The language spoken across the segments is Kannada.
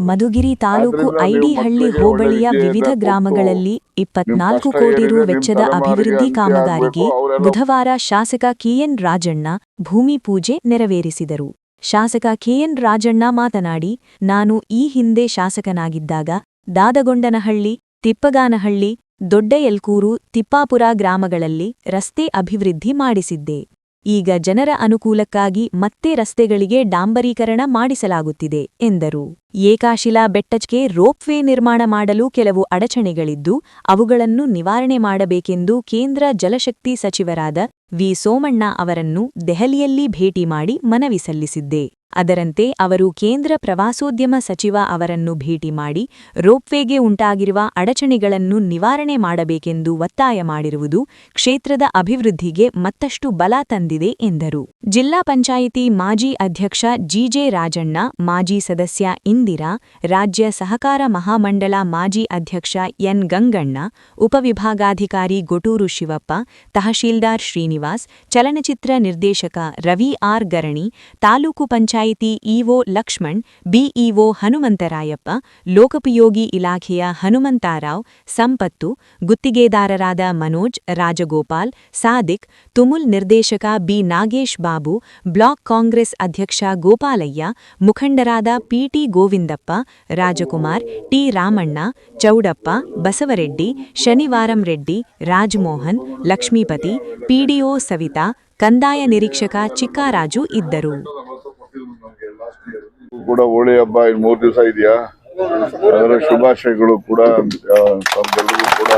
ಮಧುಗಿರಿ ತಾಲೂಕು ಐಡಿಹಳ್ಳಿ ಹೋಬಳಿಯ ವಿವಿಧ ಗ್ರಾಮಗಳಲ್ಲಿ 24 ಕೋಟಿ ರು ವೆಚ್ಚದ ಅಭಿವೃದ್ಧಿ ಕಾಮಗಾರಿಗೆ ಬುಧವಾರ ಶಾಸಕ ಕೆಎನ್ ರಾಜಣ್ಣ ಭೂಮಿ ಪೂಜೆ ನೆರವೇರಿಸಿದರು. ಶಾಸಕ ಕೆಎನ್ ರಾಜಣ್ಣ ಮಾತನಾಡಿ, ನಾನು ಈ ಹಿಂದೆ ಶಾಸಕನಾಗಿದ್ದಾಗ ದಾದಗೊಂಡನಹಳ್ಳಿ, ತಿಪ್ಪಗಾನಹಳ್ಳಿ, ದೊಡ್ಡಯಲ್ಕೂರು, ತಿಪ್ಪಾಪುರ ಗ್ರಾಮಗಳಲ್ಲಿ ರಸ್ತೆ ಅಭಿವೃದ್ಧಿ ಮಾಡಿಸಿದ್ದೆ. ಈಗ ಜನರ ಅನುಕೂಲಕ್ಕಾಗಿ ಮತ್ತೆ ರಸ್ತೆಗಳಿಗೆ ಡಾಂಬರೀಕರಣ ಮಾಡಿಸಲಾಗುತ್ತಿದೆ ಎಂದರು. ಏಕಾಶಿಲಾ ಬೆಟ್ಟಕ್ಕೆ ರೋಪ್ವೇ ನಿರ್ಮಾಣ ಮಾಡಲು ಕೆಲವು ಅಡಚಣೆಗಳಿದ್ದು ಅವುಗಳನ್ನು ನಿವಾರಣೆ ಮಾಡಬೇಕೆಂದು ಕೇಂದ್ರ ಜಲಶಕ್ತಿ ಸಚಿವರಾದ ವಿ. ಸೋಮಣ್ಣ ಅವರನ್ನು ದೆಹಲಿಯಲ್ಲಿ ಭೇಟಿ ಮಾಡಿ ಮನವಿ ಸಲ್ಲಿಸಿದ್ದೆ. ಅದರಂತೆ ಅವರು ಕೇಂದ್ರ ಪ್ರವಾಸೋದ್ಯಮ ಸಚಿವ ಅವರನ್ನು ಭೇಟಿ ಮಾಡಿ ರೋಪ್ವೇಗೆ ಉಂಟಾಗಿರುವ ಅಡಚಣೆಗಳನ್ನು ನಿವಾರಣೆ ಮಾಡಬೇಕೆಂದು ಒತ್ತಾಯ ಮಾಡಿರುವುದು ಕ್ಷೇತ್ರದ ಅಭಿವೃದ್ಧಿಗೆ ಮತ್ತಷ್ಟು ಬಲ ತಂದಿದೆ ಎಂದರು. ಜಿಲ್ಲಾ ಪಂಚಾಯಿತಿ ಮಾಜಿ ಅಧ್ಯಕ್ಷ ಜಿಜೆ ರಾಜಣ್ಣ, ಮಾಜಿ ಸದಸ್ಯ ಇಂದಿರಾ, ರಾಜ್ಯ ಸಹಕಾರ ಮಹಾಮಂಡಳ ಮಾಜಿ ಅಧ್ಯಕ್ಷ ಎನ್ ಗಂಗಣ್ಣ, ಉಪವಿಭಾಗಾಧಿಕಾರಿ ಗೊಟೂರು ಶಿವಪ್ಪ, ತಹಶೀಲ್ದಾರ್ ಶ್ರೀನಿವಾಸ್, ಚಲನಚಿತ್ರ ನಿರ್ದೇಶಕ Ravi R Garani, taluk panchayat EO Lakshman, BEO Hanumantharayappa, ಲೋಕೋಪಯೋಗಿ ಇಲಾಖೆಯ ಹನುಮಂತರಾವ್, ಸಂಪತ್ತು, ಗುತ್ತಿಗೆದಾರರಾದ ಮನೋಜ್, ರಾಜಗೋಪಾಲ್, ಸಾದಿಕ್, ತುಮುಲ್ ನಿರ್ದೇಶಕ ಬಿ. ನಾಗೇಶ್ ಬಾಬು, ಬ್ಲಾಕ್ ಕಾಂಗ್ರೆಸ್ ಅಧ್ಯಕ್ಷ ಗೋಪಾಲಯ್ಯ, ಮುಖಂಡರಾದ PT Govindappa, Rajkumar, T. Ramanna, Chowdappa, Basavareddy, Shanivaram Reddy, Rajamohan, Lakshmipathi, PDO Savitha, ಕಂದಾಯ ನಿರೀಕ್ಷಕ ಚಿಕ್ಕರಾಜು ಇದ್ದರು. ಕೂಡ ಹೋಳಿ ಹಬ್ಬ 3 ದಿವಸ ಇದೆಯಾ, ಅದರ ಶುಭಾಶಯಗಳು ಕೂಡ ತಮ್ಮೆಲ್ಲರಿಗೂ ಕೂಡ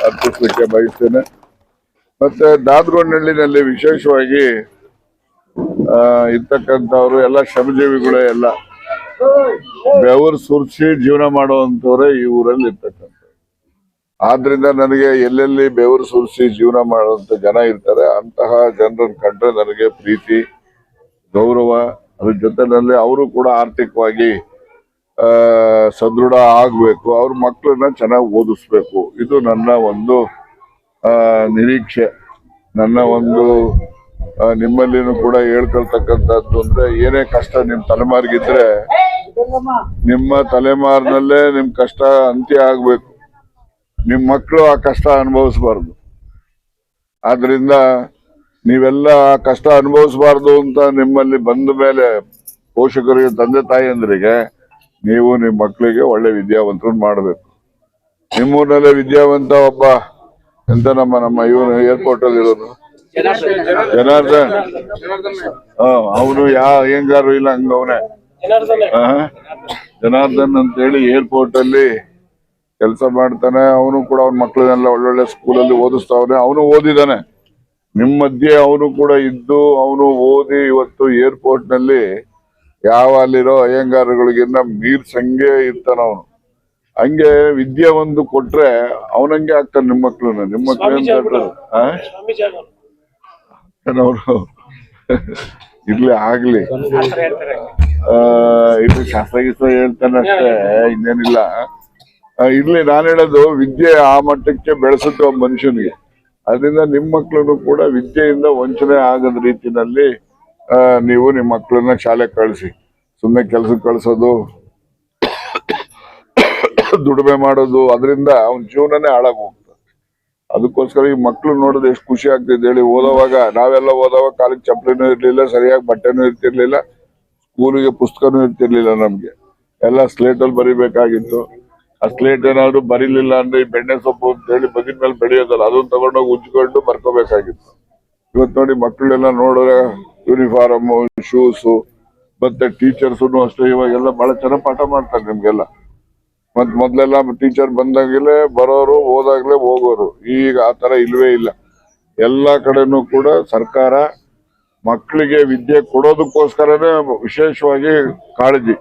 ಅರ್ಪಿಸಲಿಕ್ಕೆ ಬಯಸ್ತೇನೆ. ಮತ್ತೆ ದಾದಗೊಂಡನಹಳ್ಳಿನಲ್ಲಿ ವಿಶೇಷವಾಗಿ ಇರ್ತಕ್ಕಂಥವ್ರು ಎಲ್ಲ ಶ್ರಮಜೀವಿಗಳೇ, ಎಲ್ಲ ಬೆವರು ಸುರಿಸಿ ಜೀವನ ಮಾಡುವಂತವರೇ ಈ ಊರಲ್ಲಿ ಇರ್ತಕ್ಕಂಥ. ಆದ್ರಿಂದ ನನಗೆ ಎಲ್ಲೆಲ್ಲಿ ಬೆವರು ಸುರಿಸಿ ಜೀವನ ಮಾಡುವಂತ ಜನ ಇರ್ತಾರೆ, ಅಂತಹ ಜನರನ್ನು ಕಂಡ್ರೆ ನನಗೆ ಪ್ರೀತಿ, ಗೌರವ. ಅದ್ರ ಜೊತೆನಲ್ಲಿ ಅವರು ಕೂಡ ಆರ್ಥಿಕವಾಗಿ ಸದೃಢ ಆಗ್ಬೇಕು, ಅವ್ರ ಮಕ್ಕಳನ್ನ ಚೆನ್ನಾಗಿ ಓದಿಸ್ಬೇಕು. ಇದು ನನ್ನ ಒಂದು ನಿರೀಕ್ಷೆ. ನನ್ನ ಒಂದು ನಿಮ್ಮಲ್ಲಿನೂ ಕೂಡ ಹೇಳ್ಕೊಳ್ತಕ್ಕಂಥದ್ದು ಅಂದ್ರೆ, ಏನೇ ಕಷ್ಟ ನಿಮ್ ತಲೆಮಾರಿಗಿದ್ರೆ ನಿಮ್ಮ ತಲೆಮಾರಿನಲ್ಲೇ ನಿಮ್ ಕಷ್ಟ ಅಂತ್ಯ ಆಗ್ಬೇಕು. ನಿಮ್ ಮಕ್ಕಳು ಆ ಕಷ್ಟ ಅನುಭವಿಸಬಾರ್ದು. ಆದ್ರಿಂದ ನೀವೆಲ್ಲ ಆ ಕಷ್ಟ ಅನುಭವಿಸಬಾರ್ದು ಅಂತ ನಿಮ್ಮಲ್ಲಿ ಬಂದ ಮೇಲೆ ಪೋಷಕರಿಗೆ, ತಂದೆ ತಾಯಿಯಂದ್ರಿಗೆ ನೀವು ನಿಮ್ಮ ಮಕ್ಕಳಿಗೆ ಒಳ್ಳೆ ವಿದ್ಯಾವಂತರನ್ನು ಮಾಡಬೇಕು. ನಿಮ್ಮೂರಿನಲ್ಲೇ ವಿದ್ಯಾವಂತ ಒಬ್ಬ ಎಂತ ನಮ್ಮ ಇವನು ಏರ್ಪೋರ್ಟ್ ಅಲ್ಲಿ ಇರೋದು ಜನಾರ್ದನ್, ಅವನು ಹೆಂಗಾರು ಇಲ್ಲ ಹಂಗವನೇ ಜನಾರ್ದನ್ ಅಂತ ಹೇಳಿ ಏರ್ಪೋರ್ಟ್ ಅಲ್ಲಿ ಕೆಲಸ ಮಾಡ್ತಾನೆ. ಅವನು ಕೂಡ ಅವ್ನ ಮಕ್ಕಳನ್ನೆಲ್ಲ ಒಳ್ಳೊಳ್ಳೆ ಸ್ಕೂಲಲ್ಲಿ ಓದಿಸ್ತಾವನೆ. ಅವನು ಓದಿದಾನೆ, ನಿಮ್ಮ ಮಧ್ಯೆ ಅವನು ಕೂಡ ಇದ್ದು ಅವನು ಓದಿ ಇವತ್ತು ಏರ್ಪೋರ್ಟ್ ನಲ್ಲಿ ಯಾವ ಅಲ್ಲಿರೋ ಅಯ್ಯಂಗಾರಗಳಿಗಿನ್ನ ಮೀರ್ಸಂಗೆ ಇರ್ತಾನ ಅವನು. ಹಂಗೆ ವಿದ್ಯೆ ಒಂದು ಕೊಟ್ರೆ ಅವನಂಗೆ ಆಗ್ತಾನೆ ನಿಮ್ಮ ಮಕ್ಳನ್ನ. ನಿಮ್ಮ ಮಕ್ಳು ಏನ್ ಅವರು ಇರ್ಲಿ ಆಗ್ಲಿ, ಇಲ್ಲಿ ಶಾಸ್ತ್ರ ಹೇಳ್ತಾನೆ ಅಷ್ಟೇ, ಇನ್ನೇನಿಲ್ಲ. ಇರ್ಲಿ, ನಾನು ಹೇಳೋದು ವಿದ್ಯೆ ಆ ಮಟ್ಟಕ್ಕೆ ಬೆಳೆಸುತ್ತೆ ಒಬ್ಬ ಮನುಷ್ಯನಿಗೆ. ಅದರಿಂದ ನಿಮ್ಮ ಮಕ್ಕಳನ್ನು ಕೂಡ ವಿದ್ಯೆಯಿಂದ ವಂಚನೆ ಆಗದ ರೀತಿನಲ್ಲಿ ನೀವು ನಿಮ್ಮ ಮಕ್ಕಳನ್ನ ಶಾಲೆ ಕಳಿಸಿ. ಸುಮ್ಮನೆ ಕೆಲ್ಸಕ್ಕೆ ಕಳ್ಸೋದು, ದುಡಿಮೆ ಮಾಡೋದು, ಅದರಿಂದ ಅವನ ಜೀವನನೇ ಹಾಳಾಗಿ ಹೋಗ್ತದೆ. ಅದಕ್ಕೋಸ್ಕರ ಈ ಮಕ್ಳು ನೋಡೋದು ಎಷ್ಟು ಖುಷಿ ಆಗ್ತಿದೆ ಹೇಳಿ. ಓದೋವಾಗ ನಾವೆಲ್ಲ ಓದೋವಾಗ ಕಾಲಿಗೆ ಚಪ್ಪಲಿನೂ ಇರ್ಲಿಲ್ಲ, ಸರಿಯಾಗಿ ಬಟ್ಟೆನೂ ಇರ್ತಿರ್ಲಿಲ್ಲ, ಸ್ಕೂಲಿಗೆ ಪುಸ್ತಕನೂ ಇರ್ತಿರ್ಲಿಲ್ಲ. ನಮ್ಗೆ ಎಲ್ಲ ಸ್ಲೇಟಲ್ಲಿ ಬರಿಬೇಕಾಗಿತ್ತು. ಆ ಸ್ಲೇಟ್ ಏನಾದ್ರು ಬರೀಲಿಲ್ಲ ಅಂದ್ರೆ ಈ ಬೆಣ್ಣೆ ಸೊಪ್ಪು ಅಂತ ಹೇಳಿ ಬದಿನ ಮೇಲೆ ಬೆಳೆಯೋದಲ್ಲ, ಅದನ್ನ ತಗೊಂಡೋಗಿ ಉಜ್ಕೊಂಡು ಬರ್ಕೋಬೇಕಾಗಿತ್ತು. ಇವತ್ತು ನೋಡಿ ಮಕ್ಕಳೆಲ್ಲ ನೋಡಿದ್ರೆ ಯೂನಿಫಾರ್ಮ್, ಶೂಸು, ಮತ್ತೆ ಟೀಚರ್ಸು ಅಷ್ಟೇ ಇವಾಗೆಲ್ಲ ಬಹಳ ಚೆನ್ನಾಗಿ ಪಾಠ ಮಾಡ್ತಾರೆ ನಿಮ್ಗೆಲ್ಲ. ಮೊದ್ಲೆಲ್ಲ ಟೀಚರ್ ಬಂದಾಗಲೇ ಬರೋರು, ಹೋದಾಗ್ಲೇ ಹೋಗೋರು. ಈಗ ಆ ತರ ಇಲ್ವೇ ಇಲ್ಲ. ಎಲ್ಲಾ ಕಡೆನೂ ಕೂಡ ಸರ್ಕಾರ ಮಕ್ಕಳಿಗೆ ವಿದ್ಯೆ ಕೊಡೋದಕ್ಕೋಸ್ಕರನೇ ವಿಶೇಷವಾಗಿ ಕಾಳಜಿ.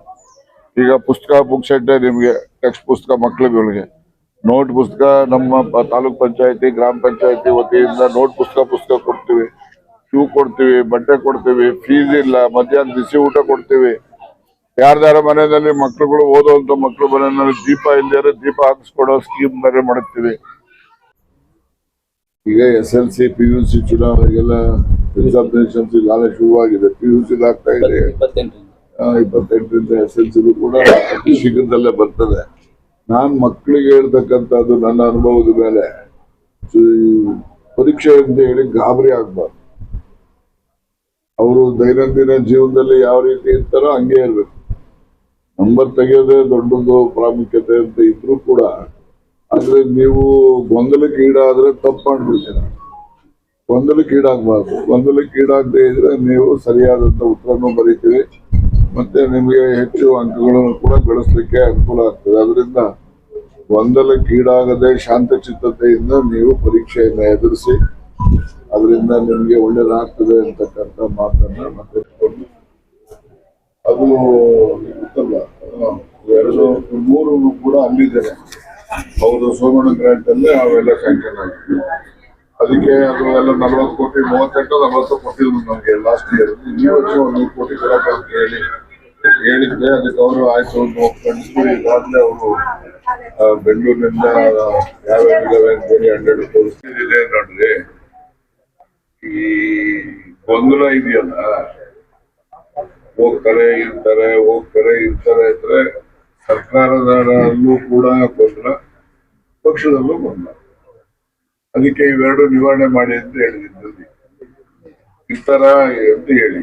ಈಗ ಪುಸ್ತಕ, ಬುಕ್ ಸೆಟ್, ನಿಮ್ಗೆ ಟೆಕ್ಸ್ಟ್ ಪುಸ್ತಕ ಮಕ್ಕಳುಗಳಿಗೆ, ನೋಟ್ ಪುಸ್ತಕ ನಮ್ಮ ತಾಲೂಕ್ ಪಂಚಾಯತಿ, ಗ್ರಾಮ ಪಂಚಾಯತಿ ವತಿಯಿಂದ ನೋಟ್ ಪುಸ್ತಕ ಕೊಡ್ತೀವಿ, ಶೂ ಕೊಡ್ತೀವಿ, ಬಟ್ಟೆ ಕೊಡ್ತೀವಿ, ಫೀಸ್ ಇಲ್ಲ, ಮಧ್ಯಾಹ್ನ ಬಿಸಿ ಊಟ ಕೊಡ್ತೀವಿ. ಯಾರ್ದಾರ ಮನೆಯಲ್ಲಿ ಮಕ್ಕಳುಗಳು ಓದುವಂತ ಮಕ್ಕಳು ಮನೆಯಲ್ಲಿ ದೀಪ ಇಲ್ಲದೆ ದೀಪ ಹಾಕಿಸ್ಕೊಡೋ ಸ್ಕೀಮ್ ಬೇರೆ ಮಾಡುತ್ತೀವಿ. ಈಗ SLC PUC ಚುನಾವಣೆಗೆಲ್ಲ ಎಕ್ಸಾಮಿನೇಷನ್ಸ್ ಈಗಾಗಲೇ ಶುರುವಾಗಿದೆ. PUC ಆಗ್ತಾ ಇದೆ. 28ರಿಂದ SSLC ಕೂಡ ಅತಿ ಶೀಘ್ರದಲ್ಲೇ ಬರ್ತದೆ. ನಾನ್ ಮಕ್ಕಳಿಗೆ ಹೇಳ್ತಕ್ಕಂಥದ್ದು ನನ್ನ ಅನುಭವದ ಮೇಲೆ ಪರೀಕ್ಷೆ ಅಂತ ಹೇಳಿ ಗಾಬರಿ ಆಗ್ಬಾರ್ದು. ಅವರು ದೈನಂದಿನ ಜೀವನದಲ್ಲಿ ಯಾವ ರೀತಿ ಇರ್ತಾರೋ ಹಂಗೆ ಇರ್ಬೇಕು. ನಂಬರ್ ತೆಗೆಯೋದೇ ದೊಡ್ಡದು ಪ್ರಾಮುಖ್ಯತೆ ಅಂತ ಇದ್ರೂ ಕೂಡ, ಆದ್ರೆ ನೀವು ಗೊಂದಲಕ್ಕೆ ಈಡಾದ್ರೆ ತಪ್ಪು ಮಾಡ್ಬಿಡ್ತೀರ. ಗೊಂದಲಕ್ಕೆ ಈಡಾಗಬಾರ್ದು. ಗೊಂದಲಕ್ಕೆ ಈಡಾಗದೆ ಇದ್ರೆ ನೀವು ಸರಿಯಾದಂತ ಉತ್ತರನೂ ಬರೀತೀವಿ, ಮತ್ತೆ ನಿಮಗೆ ಹೆಚ್ಚು ಅಂಕಗಳನ್ನು ಕೂಡ ಗಳಿಸ್ಲಿಕ್ಕೆ ಅನುಕೂಲ ಆಗ್ತದೆ. ಅದರಿಂದ ಗೊಂದಲಕ್ಕೆ ಈಡಾಗದೆ ಶಾಂತಚಿತ್ತತೆಯಿಂದ ನೀವು ಪರೀಕ್ಷೆಯನ್ನ ಎದುರಿಸಿ, ಅದರಿಂದ ನಿಮಗೆ ಒಳ್ಳೇದಾಗ್ತದೆ ಅಂತಕ್ಕಂಥ ಮಾತನ್ನ ಮತ್ತೆ ಅದು ಗೊತ್ತಲ್ಲ, 2-3 ಕೂಡ ಅಲ್ಲಿದ್ದೇನೆ. ಅವರು ಸೋಮಣ್ಣ ಗ್ರಾಂಟ್ ಅಲ್ಲೇ ಅವೆಲ್ಲ ಸ್ಯಾಂಕ್ಷನ್ ಆಗಿದೆ. ಅದಕ್ಕೆ ಅದು ಎಲ್ಲ 40 ಕೋಟಿ 38-40 ಕೊಟ್ಟಿದ್ರು ನಮಗೆ ಲಾಸ್ಟ್ ಇಯರ್. ಈ ವರ್ಷ 100 ಕೋಟಿ ಕೊಡಕ್ಕೆ ಅಂತ ಹೇಳಿದ್ದೆ. ಅದಕ್ಕೆ ಅವರು ಆಯ್ತು ಅಂತ ಒಪ್ಕೊಂಡಿದ್ರು. ಈಗಾಗಲೇ ಅವರು ಬೆಂಗಳೂರಿನಿಂದ ಯಾವ್ಯಾವ 100 ಪರಿಸ್ಥಿತಿ ಇದೆ ನೋಡ್ರಿ. ಈ ಗೊಂದಲ ಇದೆಯಲ್ಲ, ಹೋಗ್ತಾರೆ ಇರ್ತಾರೆ ಅಂದ್ರೆ ಸರ್ಕಾರದಲ್ಲೂ ಕೂಡ ಗೊಂದಲ, ಪಕ್ಷದಲ್ಲೂ ಗೊಂದಲ. ಅದಕ್ಕೆ ಇವೆರಡು ನಿವಾರಣೆ ಮಾಡಿ ಅಂತ ಹೇಳಿದ್ದಲ್ಲಿ ಇರ್ತಾರ ಅಂತ ಹೇಳಿ,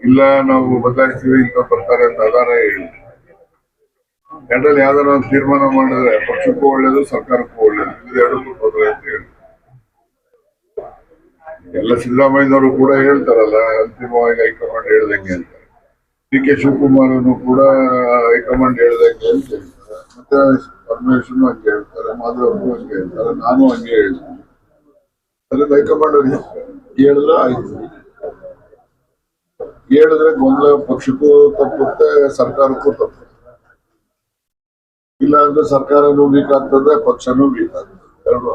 ಇಲ್ಲ ನಾವು ಬದಲಾಯಿಸ್ತೀವಿ ಇಂತ ಬರ್ತಾರೆ ಅಂತ ಆಧಾರ ಹೇಳಿ, ಎರಡಲ್ಲಿ ಯಾವ್ದಾರ ಒಂದು ತೀರ್ಮಾನ ಮಾಡಿದ್ರೆ ಪಕ್ಷಕ್ಕೂ ಒಳ್ಳೇದು, ಸರ್ಕಾರಕ್ಕೂ ಒಳ್ಳೇದು. ಇದು ಎರಡಕ್ಕೂ ತೊಂದರೆ ಅಂತ ಹೇಳಿ ಎಲ್ಲ ಸಿದ್ದರಾಮಯ್ಯನವರು ಕೂಡ ಹೇಳ್ತಾರಲ್ಲ, ಅಂತಿಮವಾಗಿ ಹೈಕಮಾಂಡ್ ಹೇಳ್ದಂಗೆ ಅಂತ. DK ಶಿವಕುಮಾರ್ ಕೂಡ ಹೈಕಮಾಂಡ್ ಹೇಳ್ದಂಗೆ ಅಂತ ಹೇಳ್ತಾರೆ. ಮತ್ತೆ ಪರಮೇಶ್ವರನು ಹಂಗೆ ಹೇಳ್ತಾರೆ, ಮಾಧವಪ್ಪು ಹಂಗೆ ಹೇಳ್ತಾರೆ, ನಾನು ಹಂಗೆ ಹೇಳ್ತೀನಿ. ಅದರಿಂದ ಹೈಕಮಾಂಡ್ ಹೇಳಿದ್ರೆ ಆಯ್ತು. ಹೇಳಿದ್ರೆ ಗೊಂದಲ ಪಕ್ಷಕ್ಕೂ ತಪ್ಪುತ್ತೆ, ಸರ್ಕಾರಕ್ಕೂ ತಪ್ಪುತ್ತೆ. ಇಲ್ಲ ಅಂದ್ರೆ ಸರ್ಕಾರನೂ ವೀಕ್ ಆಗ್ತದೆ, ಪಕ್ಷನೂ ವೀಕ್ ಆಗ್ತದೆ. ಎರಡು